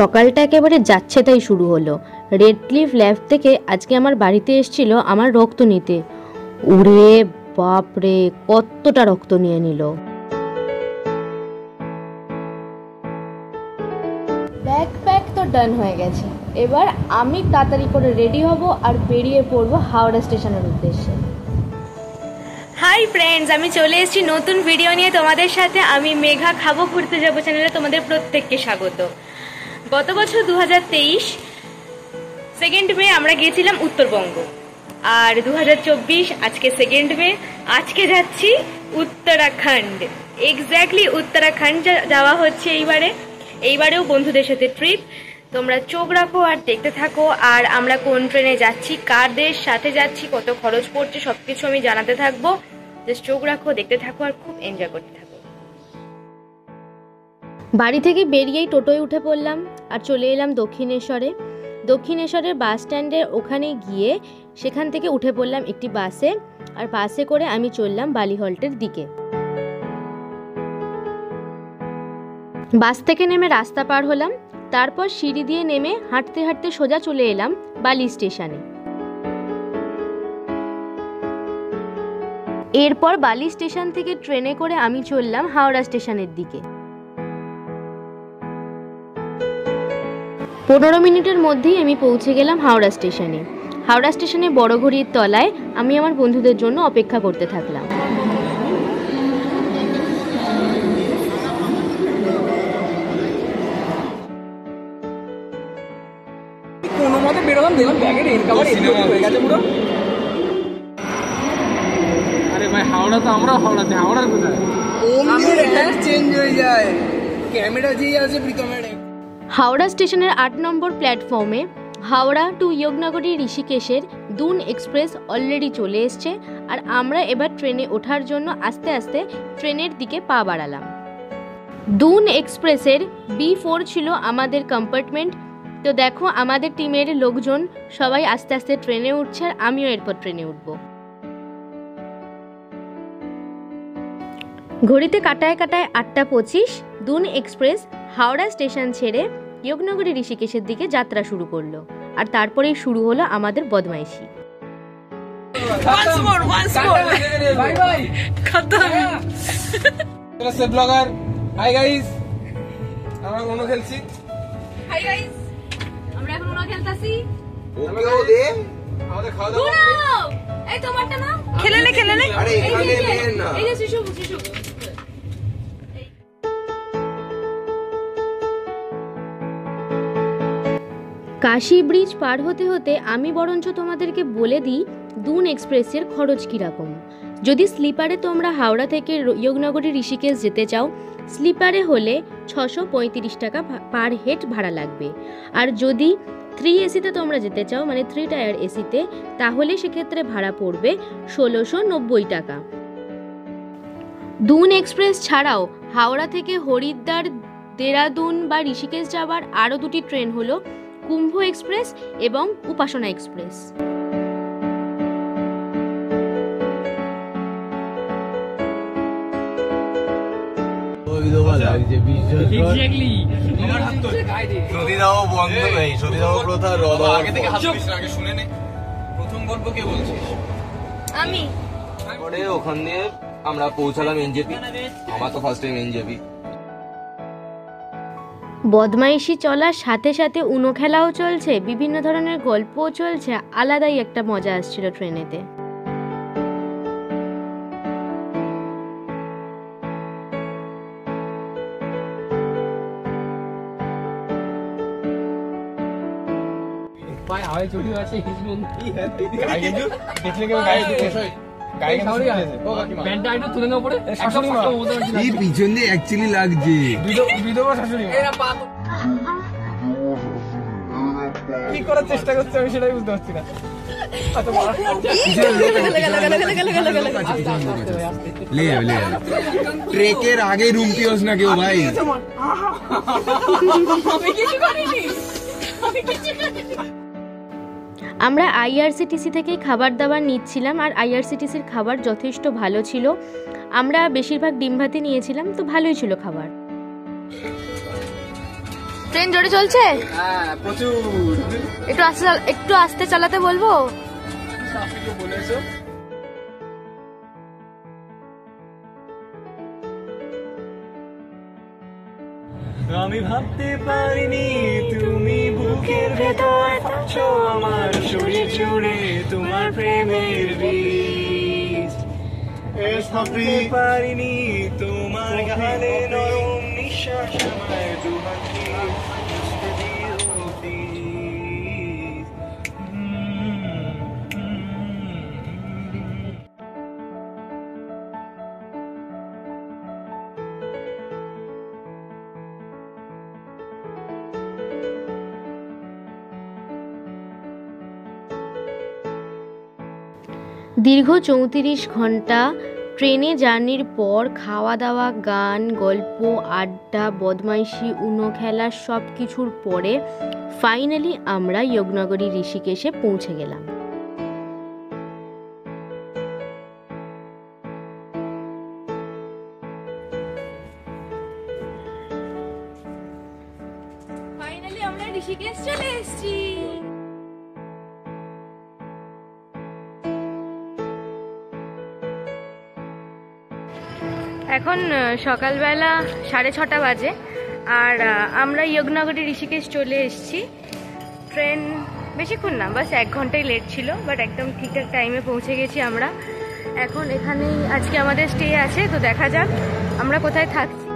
সকালটা একেবারে যাচ্ছে তাই শুরু হলো। রেড ক্লিফ ল্যাব থেকে আজকে আমার বাড়িতে এসেছিল আমার রক্ত নিতে। ওরে বাপরে, কতটা রক্ত নিয়ে নিল। ব্যাকপ্যাক তো ডান হয়ে গেছে, এবার আমি তাড়াতাড়ি করে রেডি হব আর বেরিয়ে পড়বো হাওড়া স্টেশনের উদ্দেশ্যে। হাই ফ্রেন্ডস, আমি চলে এসেছি নতুন ভিডিও নিয়ে তোমাদের সাথে। আমি মেঘা খাবো ঘুরতে যাবো চ্যানেলে তোমাদের প্রত্যেককে স্বাগত। গত বছর 2023 2 মে আমরা গিয়েছিলাম উত্তরবঙ্গ, আর 2024 আজকে 2 মে, আজকে যাচ্ছি উত্তরাখণ্ড। এক্স্যাক্টলি উত্তরাখণ্ড যাওয়া হচ্ছে এইবারেও বন্ধুদের সাথে ট্রিপ। তোমরা চোখ রাখো আর দেখতে থাকো। আর আমরা কোন ট্রেনে যাচ্ছি, কাদের সাথে যাচ্ছি, কত খরচ পড়ছে, সবকিছু আমি জানাতে থাকবো। জাস্ট চোখ রাখো, দেখতে থাকো আর খুব এনজয় করতে থাকো। বাড়ি থেকে বেরিয়েই টোটোয় উঠে পড়লাম আর চলে এলাম দক্ষিণেশ্বরের বাস স্ট্যান্ডের ওখানে গিয়ে সেখান থেকে উঠে পড়লাম একটি বাসে, আর বাসে করে আমি চললাম বালিহল্টের দিকে। বাস থেকে নেমে রাস্তা পার হলাম, তারপর সিঁড়ি দিয়ে নেমে হাঁটতে হাঁটতে সোজা চলে এলাম বালি স্টেশনে। এরপর বালি স্টেশন থেকে ট্রেনে করে আমি চললাম হাওড়া স্টেশনের দিকে। 15 মিনিটের মধ্যেই আমি পৌঁছে গেলাম হাওড়া স্টেশনে। হাওড়া স্টেশনে বড় ঘড়ির তলায় আমি আমার বন্ধুদের জন্য অপেক্ষা করতে থাকলাম। কোনো মতে বেরোলাম, দেখলাম ব্যাগের এর কভার হয়ে গেছে পুরো। আরে ভাই, হাওড়া তো আমরাও হাওড়াতে, হাওড়ার কোথায় চেঞ্জ হয়ে যায় ক্যামেরা যেই আছে প্রীতমের। হাওড়া স্টেশনের 8 নম্বর প্ল্যাটফর্মে হাওড়া টু যোগনগরী ঋষিকেশের দুন এক্সপ্রেস অলরেডি চলে এসছে, আর আমরা এবার ট্রেনে ওঠার জন্য আস্তে আস্তে ট্রেনের দিকে পা বাড়ালাম। দুন এক্সপ্রেসের B4 ছিল আমাদের কম্পার্টমেন্ট। তো দেখো, আমাদের টিমের লোকজন সবাই আস্তে আস্তে ট্রেনে উঠছে, আর আমিও এরপর ট্রেনে উঠব। ঘড়িতে কাটায় কাটায় 8:25 দুন এক্সপ্রেস হাওড়া স্টেশন ছেড়ে যোগনগরী ঋষিকেশের দিকে যাত্রা শুরু করলো, আর তারপরেই শুরু হলো আমাদের বদমাইশি। হাই গাইস, আমরা উনো খেলছি। হাই গাইস, আমরা এখন উনো খেলতাছি। ওকেও দে, আমাদের খাওয়া দাওয়া এই তোমারটা না, খেলে নে। আরে এখানে নেন না, এই যে শিশু। কাশি ব্রিজ পার হতে হতে আমি বরঞ্চ তোমাদেরকে বলে দিই দুন এক্সপ্রেসের খরচ কীরকম। যদি স্লিপারে তোমরা হাওড়া থেকে যোগনগরী ঋষিকেশ যেতে চাও, স্লিপারে হলে 635 টাকা পার হেড ভাড়া লাগবে। আর যদি 3 এসিতে তোমরা যেতে চাও, মানে 3 টায়ার এসিতে, তাহলে সেক্ষেত্রে ভাড়া পড়বে 1690 টাকা। দুন এক্সপ্রেস ছাড়াও হাওড়া থেকে হরিদ্বার, দেরাদুন বা ঋষিকেশ যাওয়ার আরও 2টি ট্রেন হলো কুম্ভ এক্সপ্রেস এবং উপাসনা এক্সপ্রেস। আমি ওখান দিয়ে আমরা পৌঁছালাম এনজেপি। আমার তো ফার্স্ট টাইম এনজেপি। বদমাইশি চলার সাথে সাথে উনো খেলাও চলছে, বিভিন্ন ধরনের গল্পও চলছে, আলাদাই একটা মজা আসছিল ট্রেনেতে। পিছন দিয়ে অ্যাকচুয়ালি লাগছে কি করার চেষ্টা করছে আমি সেটাই বুঝতে পারছি না। ট্রেকের আগে রুমটি হোস না কেউ ভাই। আমরা আইআরসিটিসি থেকেই খাবার দাবার নিচ্ছিলাম, আর আইআরসিটিসির খাবার যথেষ্ট ভালো ছিল। আমরা বেশিরভাগ ডিম ভাতি নিয়েছিলাম, তো ভালোই ছিল খাবার। ট্রেন জোরে চলছে? হ্যাঁ প্রচুর। একটু আস্তে চালাতে বলবো? বলেছো আমি ভাবতে পারিনি তুমি বুকের ভেতর আছো, আমার শরীর জুড়ে তোমার প্রেমের বীজ। ভাবতে পারিনি তোমার গানে নরম নিঃশ্বাস আমায় দুহাত দিয়ে বুঝতে দিও please। দীর্ঘ ৩৪ ঘন্টা ট্রেনে জার্নির পর খাওয়া দাওয়া, গান, গল্প, আড্ডা, বদমাইশি, উনো খেলা সব কিছুর পরে ফাইনালি আমরা যোগনগরী ঋষিকেশে পৌঁছে গেলাম। ফাইনালি আমরা ঋষিকেশ চলে এসেছি। এখন সকালবেলা 6:30 বাজে আর আমরা যোগনগরী ঋষিকেশ চলে এসেছি। ট্রেন বেশিক্ষণ না, বাস 1 ঘন্টাই লেট ছিল, বাট একদম ঠিকঠাক টাইমে পৌঁছে গেছি আমরা। এখন এখানেই আজকে আমাদের স্টে আছে, তো দেখা যাক আমরা কোথায় থাকছি।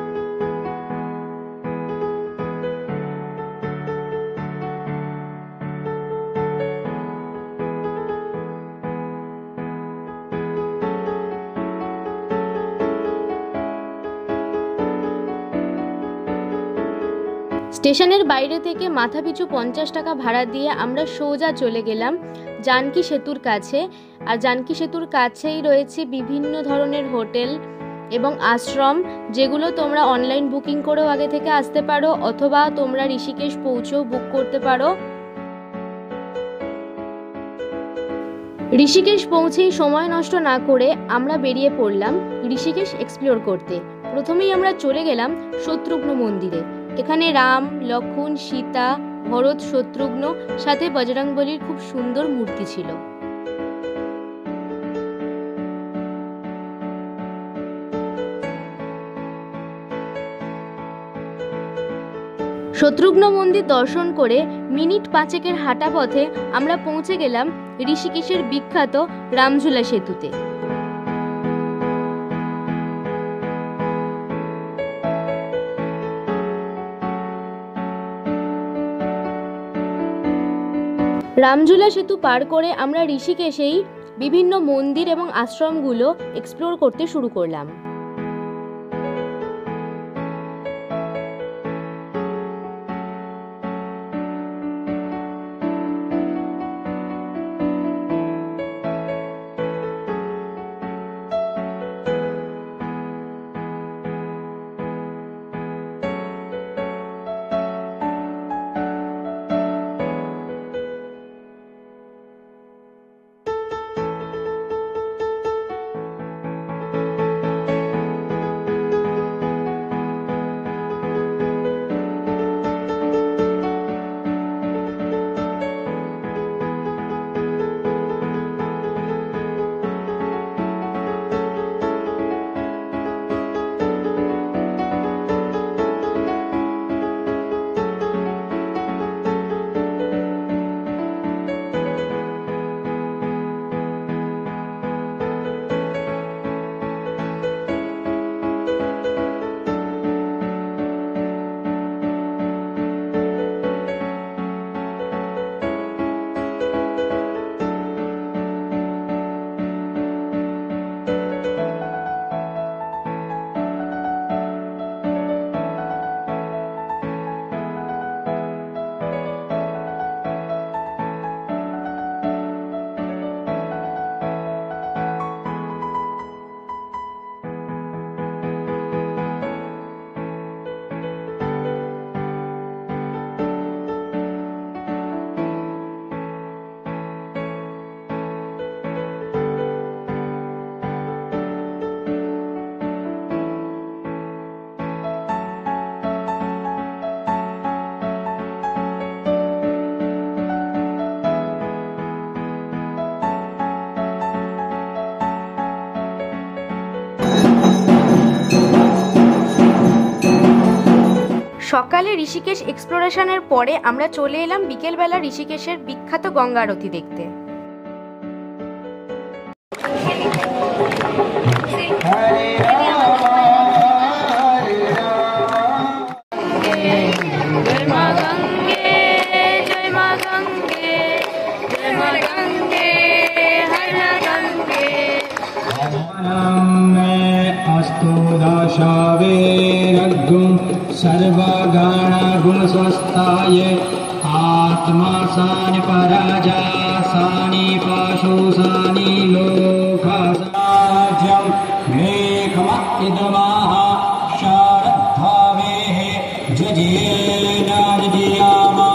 স্টেশনের বাইরে থেকে মাথাপিছু 50 টাকা ভাড়া দিয়ে আমরা সোজা চলে গেলাম জানকী সেতুর কাছে। আর জানকী সেতুর কাছেই রয়েছে বিভিন্ন ধরনের হোটেল এবং আশ্রম, যেগুলো তোমরা অনলাইন বুকিং করেও আগে থেকে আসতে পারো, অথবা তোমরা ঋষিকেশ পৌঁছেও বুক করতে পারো। ঋষিকেশ পৌঁছেই সময় নষ্ট না করে আমরা বেরিয়ে পড়লাম ঋষিকেশ এক্সপ্লোর করতে। প্রথমেই আমরা চলে গেলাম শত্রুঘ্ন মন্দিরে। এখানে রাম, লক্ষ্মণ, সীতা, ভরত, শত্রুঘ্ন সাথে বজরংবলীর খুব সুন্দর মূর্তি ছিল। শত্রুঘ্ন মন্দির দর্শন করে মিনিট 5 হাঁটা পথে আমরা পৌঁছে গেলাম ঋষিকেশের বিখ্যাত রামঝুলা সেতুতে। রামঝুলা সেতু পার করে আমরা ঋষিকেশেই বিভিন্ন মন্দির এবং আশ্রমগুলো এক্সপ্লোর করতে শুরু করলাম। সকালে ঋষিকেশ এক্সপ্লোরেশনের পরে আমরা চলে এলাম বিকেলবেলা ঋষিকেশের বিখ্যাত গঙ্গা আরতি দেখতে। सर्वगणगुणस्वस्थाय आत्मा सानि पराजा सानि पाशुसानि लोकसाज्यं मेघमइदमाः शारद्धावेः जजेन जयामा।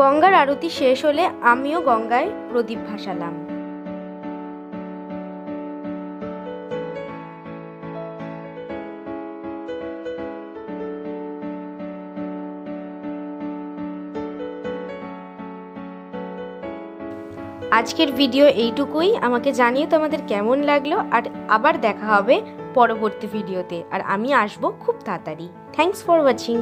গঙ্গার আরতি শেষ হলে আমিও গঙ্গায় প্রদীপ ভাসালাম। আজকের ভিডিও এইটুকুই। আমাকে জানিয়ে তোমাদের কেমন লাগলো, আর আবার দেখা হবে পরবর্তী ভিডিওতে, আর আমি আসবো খুব তাড়াতাড়ি। Thanks for watching.